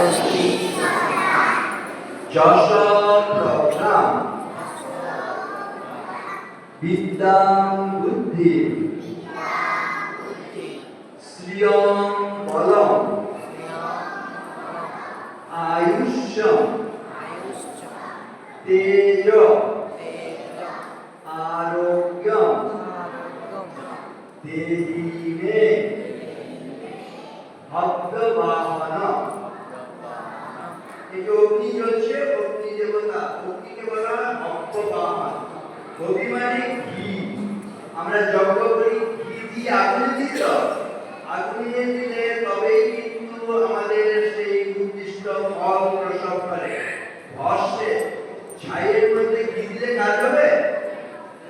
স্বস্তি যশ প্রজ্ঞাম বিদ্যাং বুদ্ধি শ্রিয়ং বলম আয়ুষ্যম তেজ আরোগ্যম দেহি মে ভক্তবাহনম। এই যে অগ্নি জ্বলছে, অগ্নি দেবতা, অগ্নিকে বলা হয় ভক্তবাহন। অগ্নি মানে ঘি। আমরা যজ্ঞ করি ঘি দিয়ে, আগুনে দিই তো, আগুনে দিলে তবেই কিন্তু আমাদের সেই উদ্দিষ্ট ফল প্রসব করে। ভস্মে ছাইয়ের মধ্যে ঘি দিলে কাজ হবে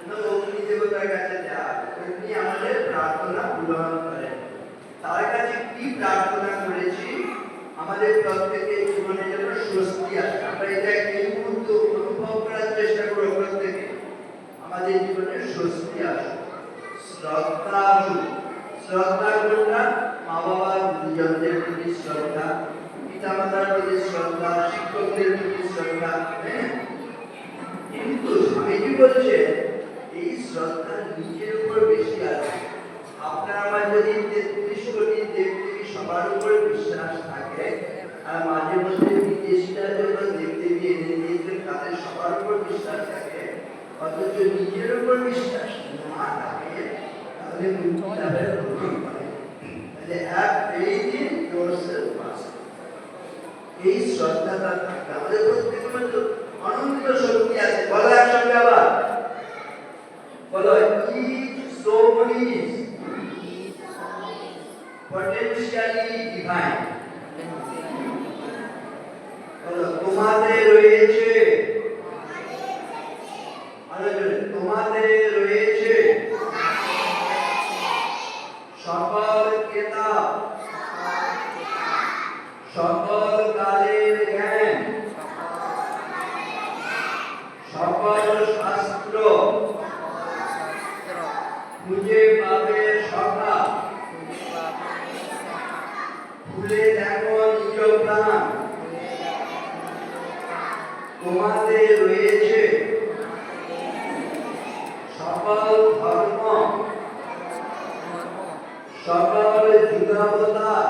না, অগ্নি দেবতার কাছে যায়। অগ্নি আমাদের প্রার্থনা পূরণ করে। তার কাছে কি প্রার্থনা করেছি? আমাদের প্রত্যেকের জীবনে যেন স্বস্তি আসে। আমরা এটা এই মুহূর্তে অনুভব করার চেষ্টা করব, প্রত্যেকে আমাদের জীবনে স্বস্তি আসে, শ্রদ্ধা আসুক। শ্রদ্ধা কোনটা? মা বাবা গুরুজনদের প্রতি শ্রদ্ধা, পিতা মাতার প্রতি শ্রদ্ধা, শিক্ষকদের প্রতি শ্রদ্ধা। কিন্তু স্বামীজি বলছে এই শ্রদ্ধা নিজের উপর বেশি আছে। আপনার আমার যদি 33 কোটি দেবদেবী সবার উপর বিশ্বাস থাকে, আর মাঝে মধ্যে বিদেশিরা যখন দেবদেবী এনে দিয়েছেন তাদের সবার উপর বিশ্বাস থাকে, অথচ নিজের উপর বিশ্বাস না থাকে, তাহলে মুক্তি লাভের প্রথম পায়। তাহলে have faith in yourself first। এই শ্রদ্ধাটা থাকে আমাদের প্রত্যেকের মধ্যে অনন্ত শক্তি আছে। বলো একসঙ্গে আবার, বলো each soul is potentially divine। বলো তোমাদের রয়েছে, তোমাদের রয়েছে সকল কেতাব, সকল কালের জ্ঞান, সকল শাস্ত্র, খুঁজে পাবে সখা, খুলে দেখো নিজ প্রাণ। তোমাদের রয়েছে সকল ধর্ম, সকল যুগাবতার,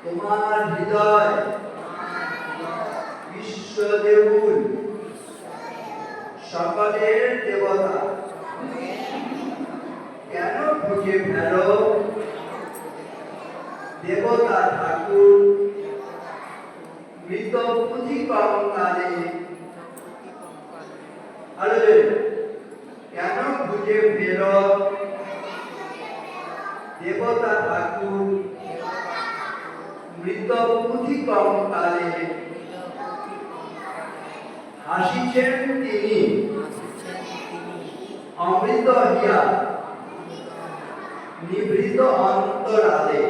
তোমার হৃদয় বিশ্বদেউল, সকলের দেবতা। কেন খুঁজে ফেলো দেবতা ঠাকুর মৃত পুঁথি কঙ্কালে? কেন খুঁজে ফেলো দেবতা ঠাকুর মৃত পুঁথি কঙ্কালে? হাসিছেন তিনি অমৃত হিয়া নিভৃত অন্তরালে।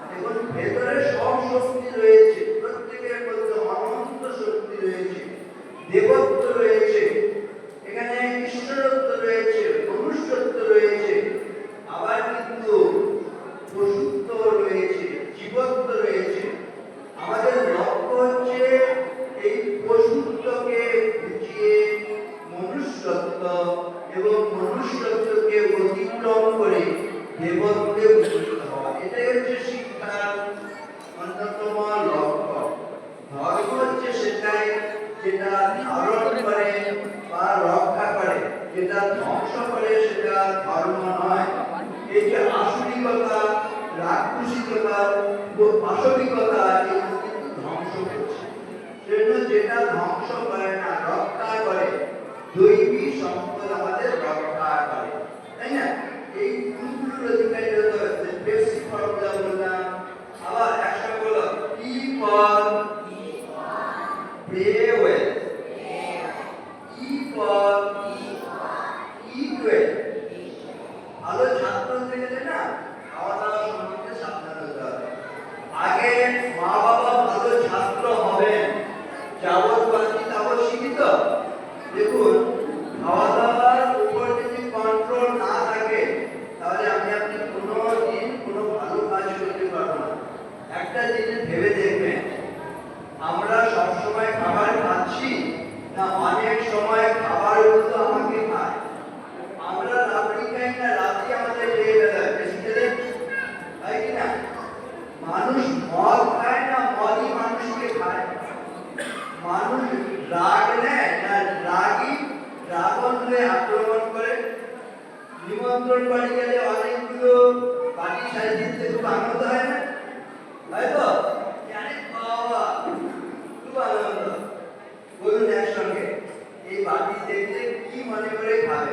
দেখুন ভেতরে সব শক্তি রয়েছে, প্রত্যেকের মধ্যে অনন্ত শক্তি রয়েছে, দেবত্ব রয়েছে, এখানে ঈশ্বরত্ব রয়েছে, মনুষ্যত্ব রয়েছে, আবার কিন্তু পশুত্ব রয়েছে, জীবত্ব রয়েছে। আমাদের লক্ষ্য হচ্ছে এই পশুত্বকে বুঝিয়ে মনুষ্যত্ব এবং মনুষ্যত্বকে অতিক্রম করে দেবত্বে উপনীত হওয়া। এটাই হচ্ছে শিক্ষার অন্যতম লক্ষ্য। ধর্ম হচ্ছে সেটাই যেটা ধারণ করে বা রক্ষা করে, যেটা ধ্বংস করে সেটা ধর্ম নয়। এই যে আসরিকতা, রাক্ষসিকতা, পাশবিকতা, এগুলো কিন্তু ধ্বংস করছে। সেজন্য যেটা ধ্বংস করে না, রক্ষা করে, দৈবী সম্পদ আমাদের রক্ষা করে, তাই না? এই গুণগুলোর অধিকারী হতে হবে। বেসিক ফর্মুলা বললাম, আবার একসাথে বলো keep on, pray well, keep on, eat well। ভালো ছাত্র হতে গেলে না খাওয়া দাওয়া সম্বন্ধে সাবধান হতে হবে। আগে মা বাবা ভালো ছাত্র হবেন, যাবত বাকি তাবত সীমিত। দেখুন খাওয়া দাওয়ার উপর যদি কন্ট্রোল না থাকে তাহলে আপনি কোনো দিন কোনো ভালো কাজ করতে পারবেন না। একটা জিনিস ভেবে দেখবেন, আমরা সবসময় খাবার খাচ্ছি না অনেক সময় খাবারগুলো আমাকে খায়? আমরা রাত্রি খাই না রাত্রি আমাদের খেয়ে ফেলায়, বেশি খেলে হয় কি না? মানুষ মদ খায় না মদই মানুষকে খায়? মানুষ রাগ নেয় না রাগই রাবণ হয়ে আক্রমণ করে? নিমন্ত্রণ বাড়ি গেলে অনেকগুলো বাড়ি সাজিয়ে খুব আনন্দ হয় না? হয়তো আরে বাবা খুব আনন্দ। বলুন একসঙ্গে এই বাড়ি দেখলে কি মনে করে খাবে?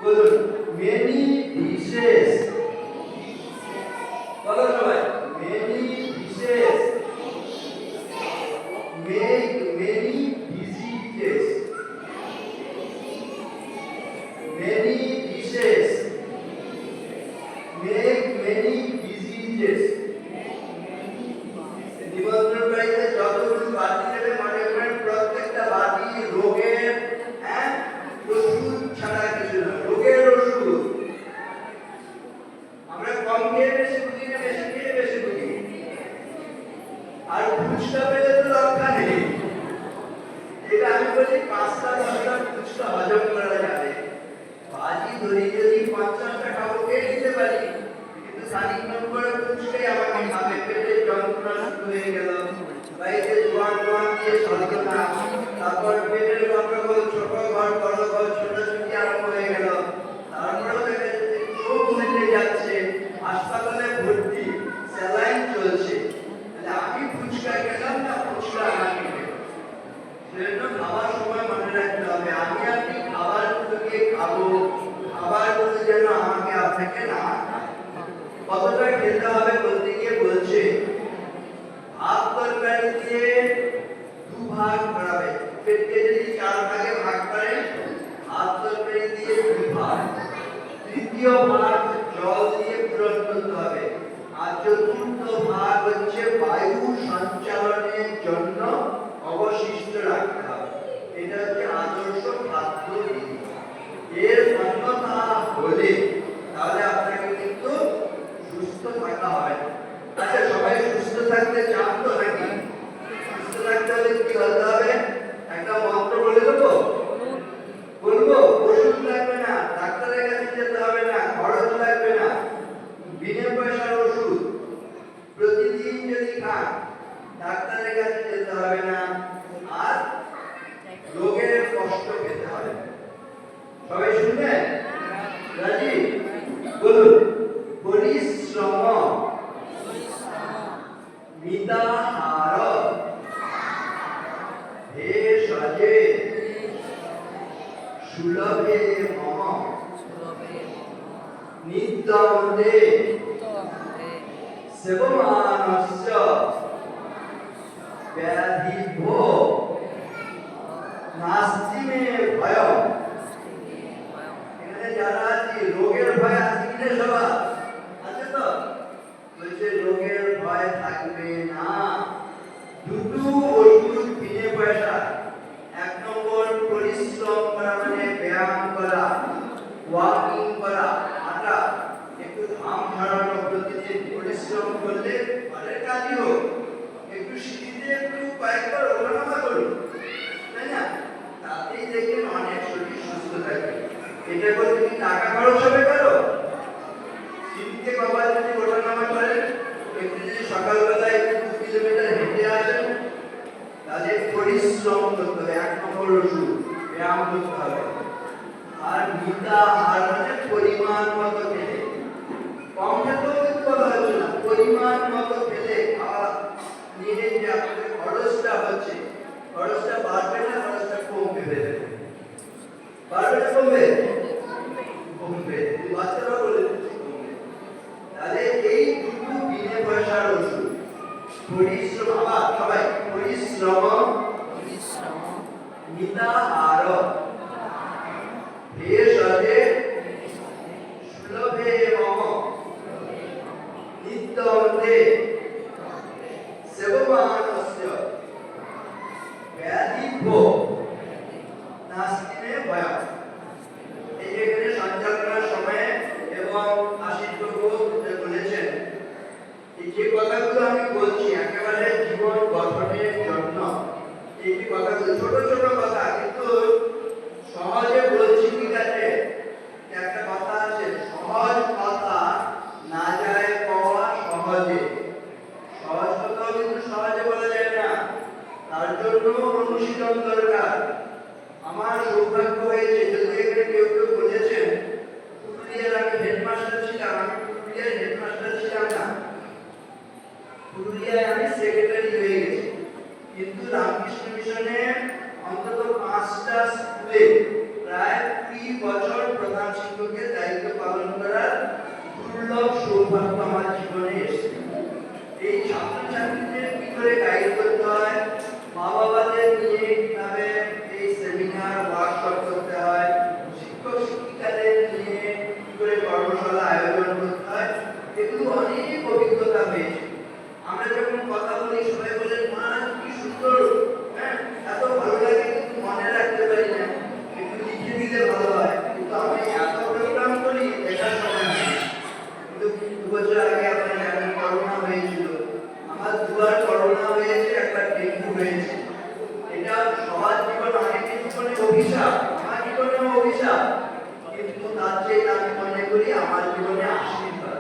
বলুন মেনি ডিশেস। বলো সবাই many dishes make many diseases. Many dishes make many diseases. নিমন্ত্রণ বাড়িতে যতগুলো বাটি দেবে মনে করেন প্রত্যেকটা বাটি রোগের ওষুধ ছাড়া কিছু না, রোগের ওষুধ। আমরা কম খেয়ে বেশি ভুগি না বেশি খেয়ে বেশি ভুগি? আর ফুচকা পেলে তো রক্ষা নেই। এটা আমি বলি 5টা 10টা ফুচকা হজম করা যাবে, বাজি ধরি যদি 50টা খাবো খেয়ে নিতে পারি, কিন্তু 3 নম্বর ফুচকাই আমাকে খাবে, পেটের যন্ত্রণা শুরু হয়ে গেল, বাড়িতে জোয়ান দিয়ে চলতো না, তারপর পেটের গন্ডগোল, ছোট ঘর বড় ঘর ছোটাছুটি আরম্ভ হয়ে গেল, তারপরেও দেখা যাচ্ছে চোখ মেলে যাচ্ছে, হাসপাতালে ভর্তি, স্যালাইন চলছে। তাহলে আমি ফুচকা খেলাম না ফুচকা আমাকে খেলো? সেজন্য খাবার সময় মনে রাখতে হবে আমি আপনি খাবারগুলোকে খাবো, খাবারগুলো যেন আমাকে আপনাকে না খায়। কতটা খেতে হবে বলতে গিয়ে বলছে ভাত তরকারি দিয়ে 2 ভাগ করাবে। পেটকে যদি 4 ভাগে ভাগ করেন ভাত তরকারি দিয়ে 2 ভাগ, তৃতীয় ভাগ জল দিয়ে পূরণ করতে হবে, আর চতুর্থ ভাগ হচ্ছে বায়ু সঞ্চালনের জন্য অবশিষ্ট রাখতে হবে। এটা হচ্ছে আদর্শ খাদ্য বিধি। এর অন্যথা হলে তাহলে আপনাকে কিন্তু সুস্থ থাকা হবে না। আচ্ছা সবাই সুস্থ থাকতে চান তো নাকি? সুস্থ থাকতে হলে কি করতে হবে? একটা মন্ত্র বলে দেবো? বলবো? ওষুধ লাগবে না, ডাক্তারের কাছে যেতে হবে না, খরচ লাগবে না, বিনা পয়সার ওষুধ প্রতিদিন যদি খান ডাক্তারের কাছে যেতে হবে না, আর রোগের কষ্ট পেতে হবে না। সবাই শুনবেন? রাজি? বলুন পরিশ্রম মিতাহার ভেষজে সুলভে মম নিত্যমতে সেবমানস্য ব্যাধিভো নাস্তি মে ভয়ম। এখানে যারা আছে রোগের ভয় আছে কিনা সবার? আছে তো? বলছে রোগের ভয় থাকবে না। দুটো ওষুধ বিনে পয়সা। 1 নম্বর পরিশ্রম করা মানে ব্যায়াম করা, ওয়াকিং করা, হাঁটা, একটু ঘাম ঝরানো, প্রতিদিন পরিশ্রম করলে ঘরের কাজই হোক, একটু সিঁড়িতে একটু কয়েকবার ওঠানামা করুন, তাই না? তাতেই দেখবেন অনেক শরীর সুস্থ থাকবে। এটা করতে কি টাকা খরচ হবে কারো? সিঁড়িতে কবার যদি ওঠানামা করেন, একটু যদি সকালবেলায় 2 কিলোমিটার হেঁটে আসেন, তাহলে পরিশ্রম করতে হবে। 1 নম্বর ওষুধ ব্যায়াম করতে হবে। আর মিতাহার মানে পরিমাণ মতো খেলে, কম খেতেও কিন্তু বলা হচ্ছে না, পরিমাণ মতো খেলে খাওয়া নিয়ে যে আপনাদের খরচটা হচ্ছে, খরচটা বাড়বে না, খরচটা কমবে? বাড়বে না কমবে? কমবে। বাচ্চারা বলে কমবে। তাহলে এই দুটো বিনে পয়সার ওষুধ, পরিশ্রম, আবার সবাই পরিশ্রম মিতাহার ভেষজে সুলভে মম নিত্যমতে সেবমানস্য ব্যাধিভো নাস্তি মে ভয়ম। এই যেখানে সঞ্চালনার সময় এবং আশীর্বাদ বলেছেন, এই যে কথাগুলো আমি বলছি একেবারে জীবন গঠনের জন্য। এই কথাগুলো ছোট ছোট কথা, কিন্তু সহজে বলছি, ঠিক আছে? একটা কথা আছে, সহজ কথা না যায় পাওয়া সহজে। সহজ কথাও কিন্তু সহজে বলা যায় না, তার জন্য অনুশীলন দরকার। আমার সৌভাগ্য হয়েছে, যদি এখানে কেউ কেউ বলেছেন পুরুলিয়ার আমি হেডমাস্টার ছিলাম, আমি পুরুলিয়ার হেডমাস্টার ছিলাম না, পুরুলিয়ায় আমি সেক্রেটারি হয়ে গেছি। কিন্তু রামকৃষ্ণ মিশনে অন্তত 5টা স্কুলে প্রায় 20 বছর প্রধান শিক্ষকের দায়িত্ব পালন করার দুর্লভ সৌভাগ্য আমার জীবনে এসেছে। এই ছাত্রছাত্রীদের কি করে গাইড করতে হয়, মা বাবাদের নিয়ে কিভাবে এই সেমিনার ওয়ার্কশপ করতে হয়, শিক্ষক শিক্ষিকাদের নিয়ে কি করে কর্মশালা আয়োজন করতে হয়, এগুলো অনেক অভিজ্ঞতা হয়েছে। আমরা যখন কথা বলি সবাই বলেন, মা কি সুন্দর, হ্যাঁ এত ভালো লাগে, কিন্তু মনে রাখতে পারি না, একটু লিখে দিলে ভালো হয়। কিন্তু আমি এত প্রোগ্রাম করি, দেখার সময় নেই। কিন্তু 2 বছর আগে আপনার জানেন করোনা হয়েছিল, আমার 2বার করোনা হয়েছে, একবার ডেঙ্গু হয়েছে। এটা সবার জীবন, অনেকের জীবনে অভিশাপ, আমার জীবনে অভিশাপ, কিন্তু তার চেয়ে আমি মনে করি আমার জীবনে আশীর্বাদ।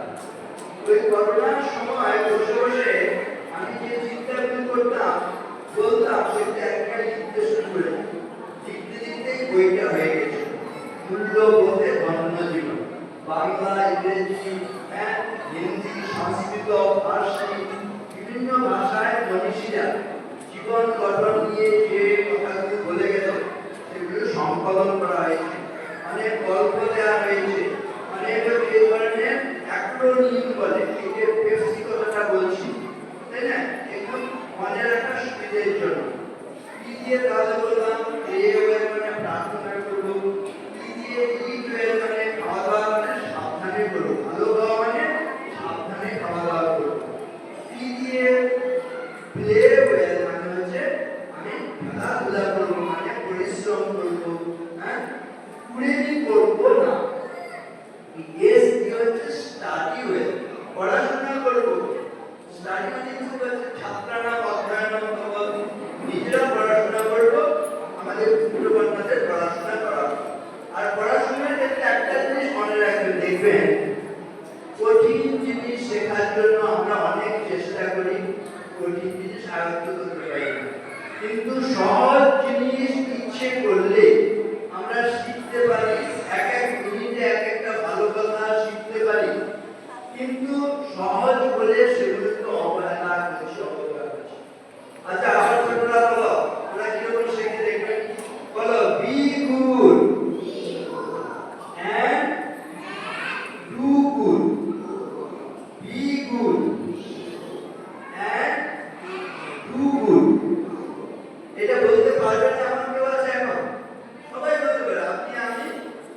ওই করোনার সময় বসে বসে আমি যে চিন্তাগুলো করতাম বলতাম, সেটা একটা লিখতে শুরু করে লিখতে লিখতেই বইটা হয়ে গেছে, মূল্যবোধে ধন্য জীবন। বাংলা, ইংরেজি, হিন্দি, সংস্কৃত, ফার্সি, বিভিন্ন ভাষায় মনীষীরা জীবন গঠন নিয়ে যে কথাগুলো বলে গেল সেগুলো সংকলন করা হয়েছে, অনেক গল্প দেওয়া হয়েছে, অনেক এই ধরনের অ্যাক্রোনিম বলে, এই যে পেপসি কথাটা বলছি, তাই না? একদম মনে রাখার সুবিধের জন্য। কি দিয়ে তাহলে বললাম, মানে প্রার্থনা করবো, কি দিয়ে মানে খাওয়া দাওয়া, মানে সাবধানে করবো, ভালো খাওয়া মানে সাবধানে খাওয়া দাওয়া করবো। কি দিয়ে প্লে ওয়েল মানে হচ্ছে আমি খেলাধুলা করবো, মানে পরিশ্রম করবো, হ্যাঁ কুড়েমি করবো না। এস কি হচ্ছে স্টাডি ওয়েল, পড়াশোনা করবো। স্টাডি মানে কি হচ্ছে ছাত্রানা অধ্যয়ন করবো, নিজেরা পড়াশোনা করবো, আমাদের পুত্র কন্যাদের পড়াশোনা করাবো। আর পড়াশোনার ক্ষেত্রে একটা জিনিস মনে রাখবেন, দেখবেন কঠিন জিনিস শেখার জন্য আমরা অনেক চেষ্টা করি, কঠিন জিনিস আয়ত্ত করতে পারি না, কিন্তু সহজ জিনিস ইচ্ছে করলে আমরা শিখতে পারি। এক এক মিনিটে এক একটা ভালো কথা শিখতে পারি, কিন্তু সহজ বলে সেগুলোকে অবহেলা করছি, অবহেলা করছি। আচ্ছা, আবার ছোটরা বলো, ওরা কিরকম শেখে দেখবেন, বলো be good and do good, be good and do good। এটা বলতে পারবেন না এমন কেউ আছে এখন? সবাই বলতে পারে, আপনি আমি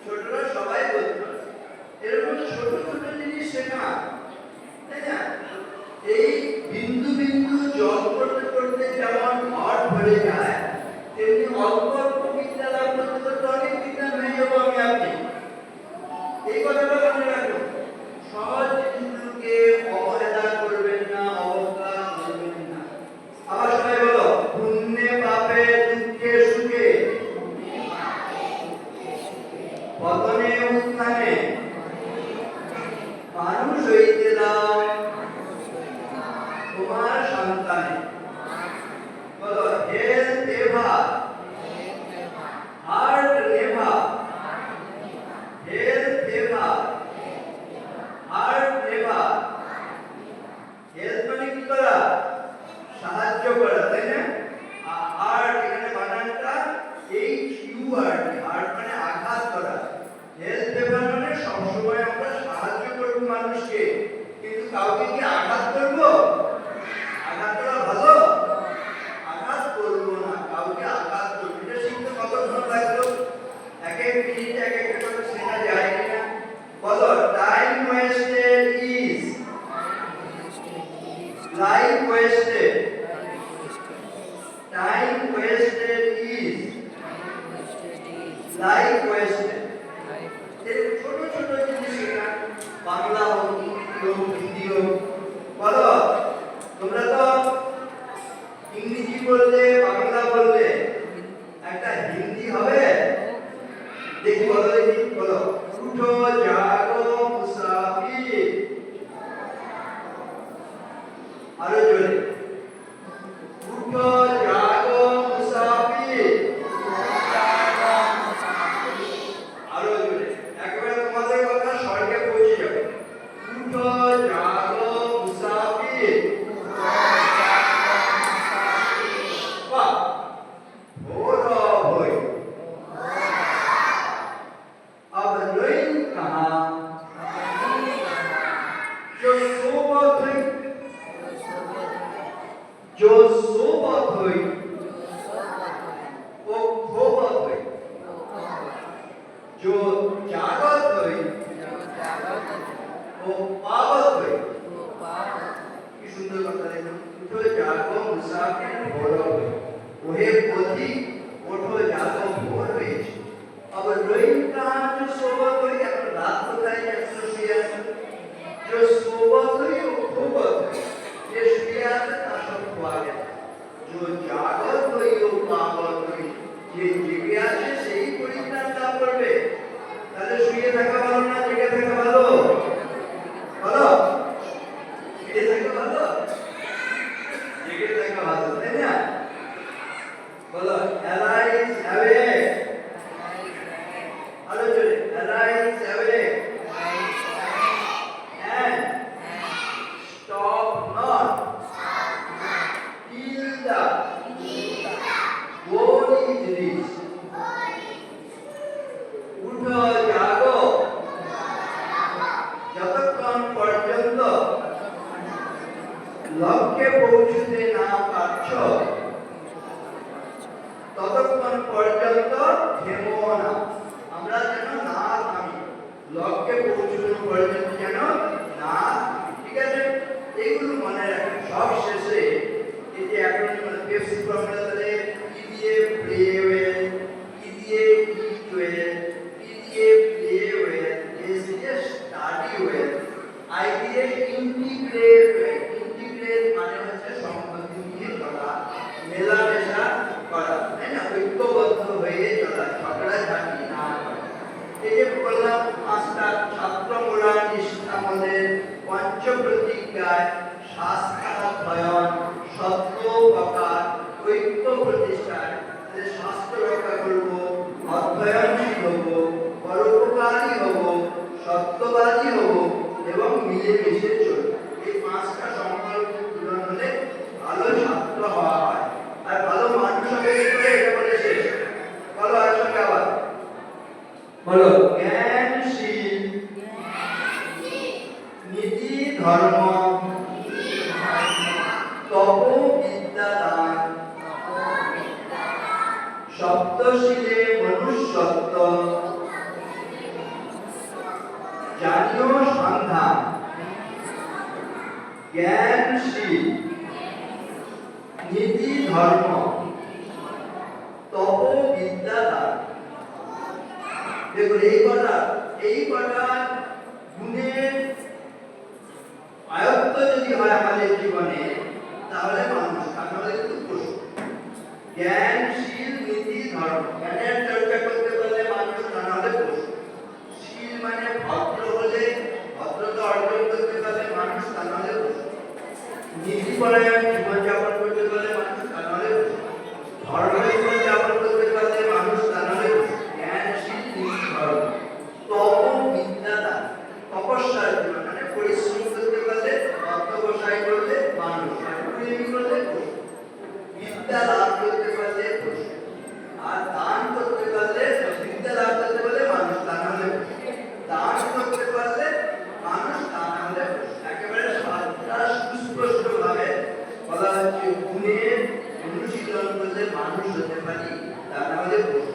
ছোটরা সবাই বলতে পারে। এরকম ছোট ছোট জিনিস শেখা, তাই না? এই বিন্দু বিন্দু জল করতে করতে যেমন ঘট ভরে যায়, তেমনি অল্প অল্প বিদ্যা লাভ করতে করতে অনেক বিজ্ঞান হয়ে যাবো আমি আপনি। এই কথাটা মনে রাখুন, সহজ জিনিসগুলোকে অবহেলা করবেন না, অবজ্ঞা করবেন না। আবার সবাই বলো, পুণ্যে পাপে দুঃখে সুখে পতনে উত্থানে মানুষ হইতে দাও তোমার সন্তানে। বলো health ever, heart never, health ever, heart never. Health মানে কি করা? সাহায্য করা, তাই না? হার্ট এখানে বানানটা এইচ ইউ আর, হার্ট মানে আঘাত করা। হেলথ এভার মানে সবসময় আমরা সাহায্য করব মানুষকে, কিন্তু কাউকে কি আঘাত করব? আঘাত করা ভালো? আঘাত করবো না, কাউকে আঘাত করবো। এটা শিখতে কতক্ষণ লাগলো? এক এক মিনিটে এক একটা কথা শেখা যায় কিনা বলো? Time wasted is life wasted, time wasted is life wasted. এই ছোট ছোট জিনিস শেখা, বাংলা হোক, ইংরেজি হোক, হিন্দি হোক। বলো আরো জোরে উঠো জাগো মুসাফির আরো জোরে একবার তোমাদের কথা স্বর্গে পৌঁছে যাবে উঠো জাগো মুসাফির বাহ भोर होई अब रही कहाँ जो सोबत हुई जो सोबत हुई वो खोबत हुई जो जागत हुई वो पावत हुई की सुंदर কথা দেখুন উঠো জাগো মুসাফির ভোর होई ওহে পথি ওঠো জাগো ভোর হয়েছে আবার রহিম কাহার যে সোবত হই এখন রাত কোথায় এখন শুয়ে আছে যে সোবত হই ও খোবত হই যে শুয়ে আছে তার সব খোয়া গেছে যে জাগত হই ও পাবত হই যে জেগে আছে সেই পরিত্রাণ লাভ করবে তাহলে শুয়ে থাকা ভালো না জেগে থাকা ভালো ভালো জেগে থাকা ভালো জেগে থাকা ভালো তাই না বলো arise awake আলো জোরে arise awake and stop not till the goal is reached উঠো জাগো যতক্ষণ পর্যন্ত লক্ষ্যে পৌঁছতে না পারছ ততক্ষণ পর্যন্ত থেমো না আমরা যেন না থামি লক্ষ্যে পৌঁছানো পর্যন্ত যেন না ঠিক আছে এইগুলো মনে রাখবেন সব শেষে এই যে এখন পেপসি ফর্মুলা তাহলে কি দিয়ে প্লে ওয়েল কি দিয়ে ইট ওয়েল কি দিয়ে প্লে ওয়েল এস দিয়ে স্টাডি ওয়েল আই দিয়ে ইন্টিগ্রেট ওয়েল ইন্টিগ্রেট মানে হচ্ছে সম্পত্তি নিয়ে চলা মেলামেশা করা তাই না ঐক্যবদ্ধ হয়ে চলা ঝগড়াঝাটি না করা এই যে বললাম পাঁচটা ছাত্র মোরা নিষ্ঠামদের পঞ্চপ্রতিজ্ঞায় শাস্ত্রাধ্যয়ন সত্য প্রকার ঐক্য প্রতিষ্ঠায় শাস্ত্র রক্ষা করব অধ্যয়নশীল হব পরোপকারী হব সত্যবাদী হব এবং মিলেমিশে চলব এই পাঁচটা সংকল্প পূরণ হলে ভালো ছাত্র হওয়া হয় আর ভালো মানুষ হবে করে এটা বলে শেষ ভালো আর সঙ্গে আবার বলো জ্ঞানশীল নীতি ধর্ম তপ বিদ্যাদান সপ্তশীলে মনুষ্যত্ব জাতীয় সন্ধান জ্ঞানশীল নীতি ধর্ম তপ বিদ্যাদান দেখুন এই কটা গুণের আয়ত্ত যদি হয় আমাদের জীবনে তাহলে মানুষ তাহলে কিন্তু পশু জ্ঞানশীল নীতি ধর্ম জ্ঞানের চর্চা করতে পারলে মানুষ তাহলে পশু শীল মানে ভদ্র হলে ভদ্রতা অর্জন করতে পারলে মানুষ তাহলে পশু নীতিপরায়ণ জীবনযাপন করতে পারলে মানুষ তাহলে পশু ধর্মের জীবনযাপন করতে পারলে মানুষ তাহলে পশু জ্ঞানশীল নীতি ধর্ম তপ বিদ্যাদান তপস্যার জীবন মানে পরিশ্রম করতে পারলে অধ্যবসায় করলে মানুষ আর প্রেম করলে পশু বিদ্যা লাভ করতে পারলে পশু আর দান করতে পারলে বিদ্যা লাভ করতে পারলে মানুষ তা নাহলে দান করতে পারলে মানুষ তা নাহলে একেবারে সাতটা সুস্পষ্ট ভাবে বলা হচ্ছে গুণের অনুশীলন করলে মানুষ হতে পারি তা নাহলে পশু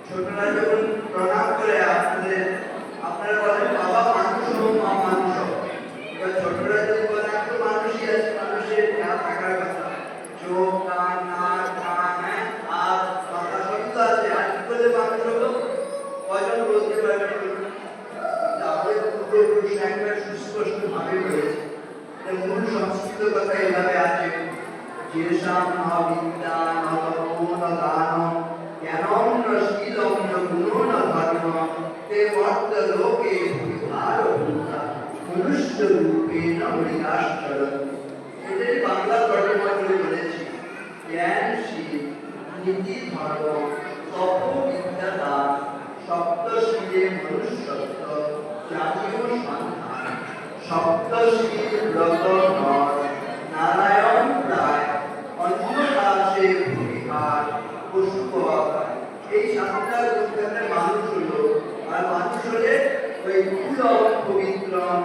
ছোটরা যখন প্রণাম করে আপনারা বলেন বাবা মানুষ হোক মা মানুষ হোক এবার ছোটরা যদি বলে আমি তো মানুষই আছি মানুষের যা থাকার কথা চোখ কান নাক কান আর মাথা সব তো আছে আর কি করে মানুষ হলো কয়জন বলতে পারবে আমাদের পূর্বপুরুষ একবার সুস্পষ্ট ভাবে বলেছে মূল সংস্কৃত কথা এভাবে আছে যেসাম বিদ্যা নতপোন দান জ্ঞানম ন শীলম ন গুণো ন ধর্ম তে মর্ত লোকে ভূভার ভূতা মনুষ্য রূপে ন মৃগাশ্চরণ এদের জ্ঞানশীল, নীতি ধর্ম, তপবিদ্যা দান, সপ্তশীলে মনুষ্যত্ব, জাতীয় সন্ধান, সপ্তশীল ব্রত নর, নারায়ণ প্রায়, অন্নদাসে ভূমিহার, পশুপকার। এই সাতটা গুণগানের মানুষ হলো, আর মানুষ হলে ওই কুলম পবিত্রম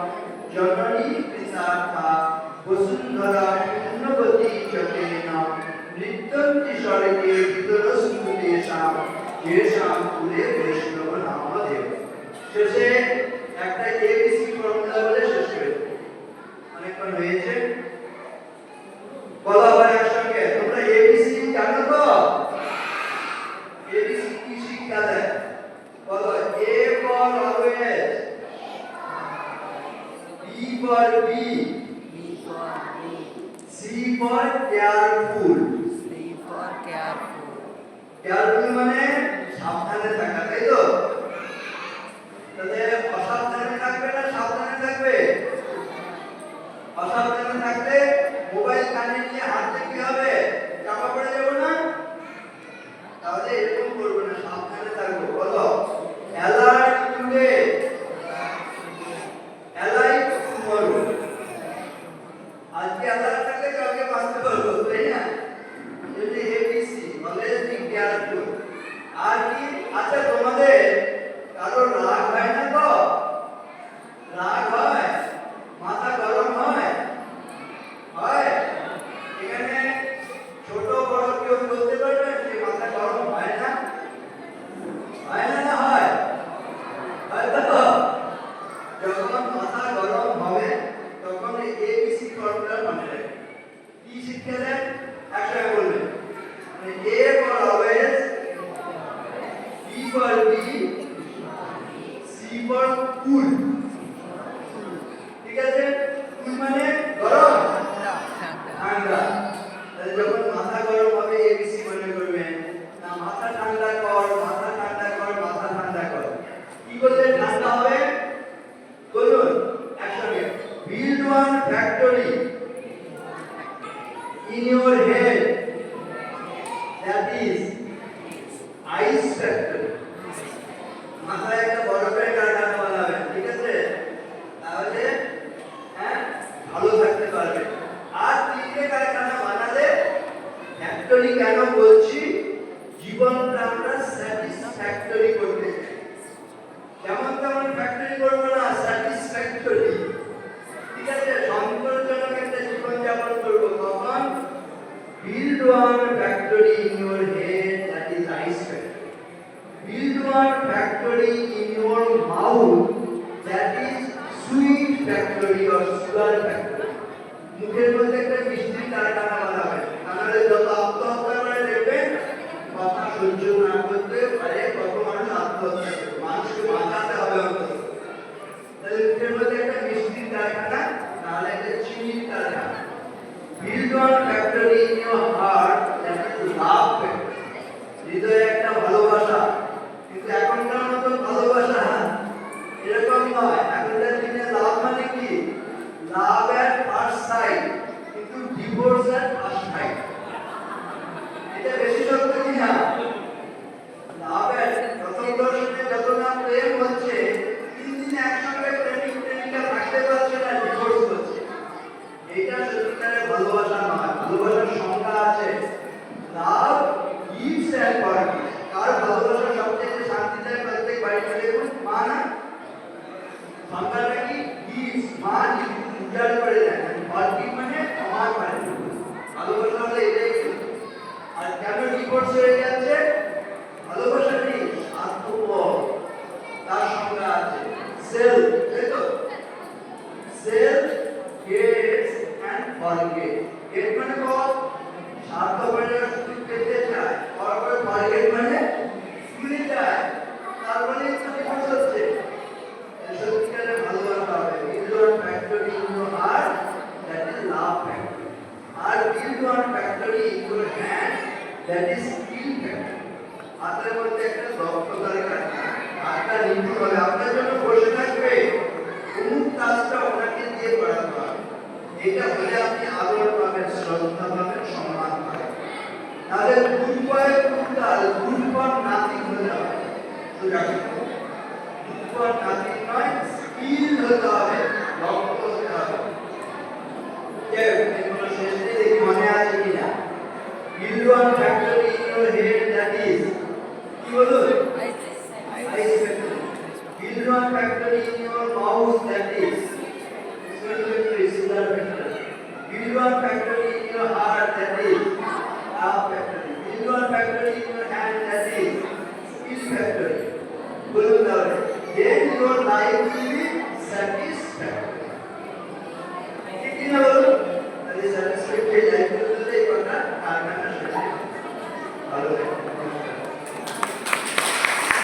জননী কৃতার্থা বসুন্ধরা পুণ্যবতী চকেন নৃত্যন্তি স্বর্গে ভিতরস্তু তেষাম যেষাম কুলে বৈষ্ণব নামদেব। শেষে একটা এবিসি ফর্মুলা বলে শেষ করে অনেকক্ষণ হয়েছে, বলা হয় একসঙ্গে। তোমরা এবিসি জানো তো? এবিসি কি শিক্ষা দেয়? বলো। A for always, B for B, C for careful. Careful মানে সাবধানে থাকা, তাই তো? তাহলে অসাবধানে থাকবে না সাবধানে থাকবে? অসাবধানে থাকলে মোবাইল কানে নিয়ে হাঁটতে কি হবে? চাপা পড়ে যাবো না? তাহলে এরকম করবো না, সাবধানে থাকবো। বলো। Alert today, alive tomorrow. আজকে অ্যালার্ট থাকলে কালকে বাঁচতে পারবো, তাই না? যদি এবিসি, অলওয়েজ বি কেয়ারফুল। আর কি? আচ্ছা, তোমাদের কারো রাগ হয় না তো? রাগ হয়? মাথা গরম হয়? হয়? এখানে ছোট বড় কেউ বলতে পারবে যে মাথা গরম হয় না? হয় না? না হয়? হয় তো? যখন মাথা গরম হবে তখন এবিসি ফর্মুলা মনে রাখবে। কি শিক্ষা দেন? একসাথে বলবেন। A for always, B for B, C for cool. ঠিক আছে? কুল মানে গরম, ঠান্ডা। তাহলে যখন মাথা গরম হবে এবিসি মনে করবেন। না, মাথা ঠান্ডা কর, মাথা ঠান্ডা কর, মাথা ঠান্ডা কর। কি করলে ঠান্ডা হবে? বলুন একসঙ্গে। Build one factory in your head, that is ice factory. মাথায় একটা বরফের কারখানা বানাবেন, ঠিক আছে? তাহলে ভালো থাকতে পারবে। আর তিনটে কারখানা বানালে, ফ্যাক্টরি কেন বলছি? জীবনটা আমরা স্যাটিসফ্যাক্টরি করতে চাই। যেমন তেমন ফ্যাক্টরি করবো না, স্যাটিসফ্যাক্টরি। ঠিক আছে? সন্তোষজনক একটা জীবন যাপন করবো। তখন build one factory in your head, that is ice factory. Build one factory in your mouth, that is sweet factory or sugar factory. মুখের মধ্যে একটা মিষ্টি কারখানা বানাবেন, তাহলে যত আত্মহত্যা করে দেখবেন, কথা সহ্য না করতে পারে কত মানুষ আত্মহত্যা করে। মানুষকে বাঁচাতে হবে অন্তত। তাহলে মুখের মধ্যে একটা মিষ্টির কারখানা, তাহলে একটা চিনির কারখানা। Build one factory in your heart, that is love factory. হৃদয়ে একটা ভালোবাসা। কিন্তু এখনকার মতো ভালোবাসা এরকম নয়। এখনকার দিনে লাভ মানে কি? লাভ এট ফার্স্ট সাইট, কিন্তু ডিভোর্স এট ফার্স্ট সাইট। এটা বেশি সত্য কি না? লাভ এট প্রথম দর্শনে যত না প্রেম হচ্ছে, 3 দিন একসঙ্গে প্রেমিকা থাকতে পারছে না, ডিভোর্স হচ্ছে। এটা সত্যিকারের ভালোবাসা নয়। ভালোবাসার সংজ্ঞা আছে। লাভ গিভস এন্ড ফরগিভস। কার ভালোবাসা সবচেয়ে শান্তি দেয়? প্রত্যেক বাড়িতে দেখুন মা না? সংজ্ঞাটা কি? গিভস, মা উজাড় করে দেয়। ফরগিভ মানে ক্ষমা করে। ভালোবাসা হলে এটাই। আর কেন ডিভোর্স হয়ে যাচ্ছে? ভালোবাসা নেই, স্বার্থপর। তার সংজ্ঞা আছে। সেলফ, তাই তো? Self gets and forget. Get মানে কত? স্বার্থপরের সুযোগ পেতে চায়। তারপরে forget মানে ভুলে যায়। তারপরে ডিভোর্স হচ্ছে। সত্যিকারের ভালোবাসা হবে। Build one factory in your heart, that is love factory. R build one factory in your hand, that is skill factory. হাতের মধ্যে একটা দক্ষতার কারখানা। হাতটা নিপুণ হবে, আপনার জন্য বসে থাকবে। অমুক কাজটা ওনাকে দিয়ে করাতে হবে। এটা হলে আপনি আদর পাবেন, শ্রদ্ধা পাবেন, সম্মান পাবেন। তাহলে good for total, good for nothing হতে হবে। সোজা গুড ফর নাথিং নয়, স্কিল হতে হবে, দক্ষ হতে হবে। এগুলো শেষে দেখি মনে আছে কিনা। build one factory in your head, that is কি বলুন? Ice factory. Build one factory in your mouth, that is smell factory, sugar factory. Build one factory in your heart, that is love factory. Build one factory in your hand, that is skill factory. বলুন তাহলে, then your life will be satisfactory. ঠিক কি না বলুন? তাহলে satisfactory life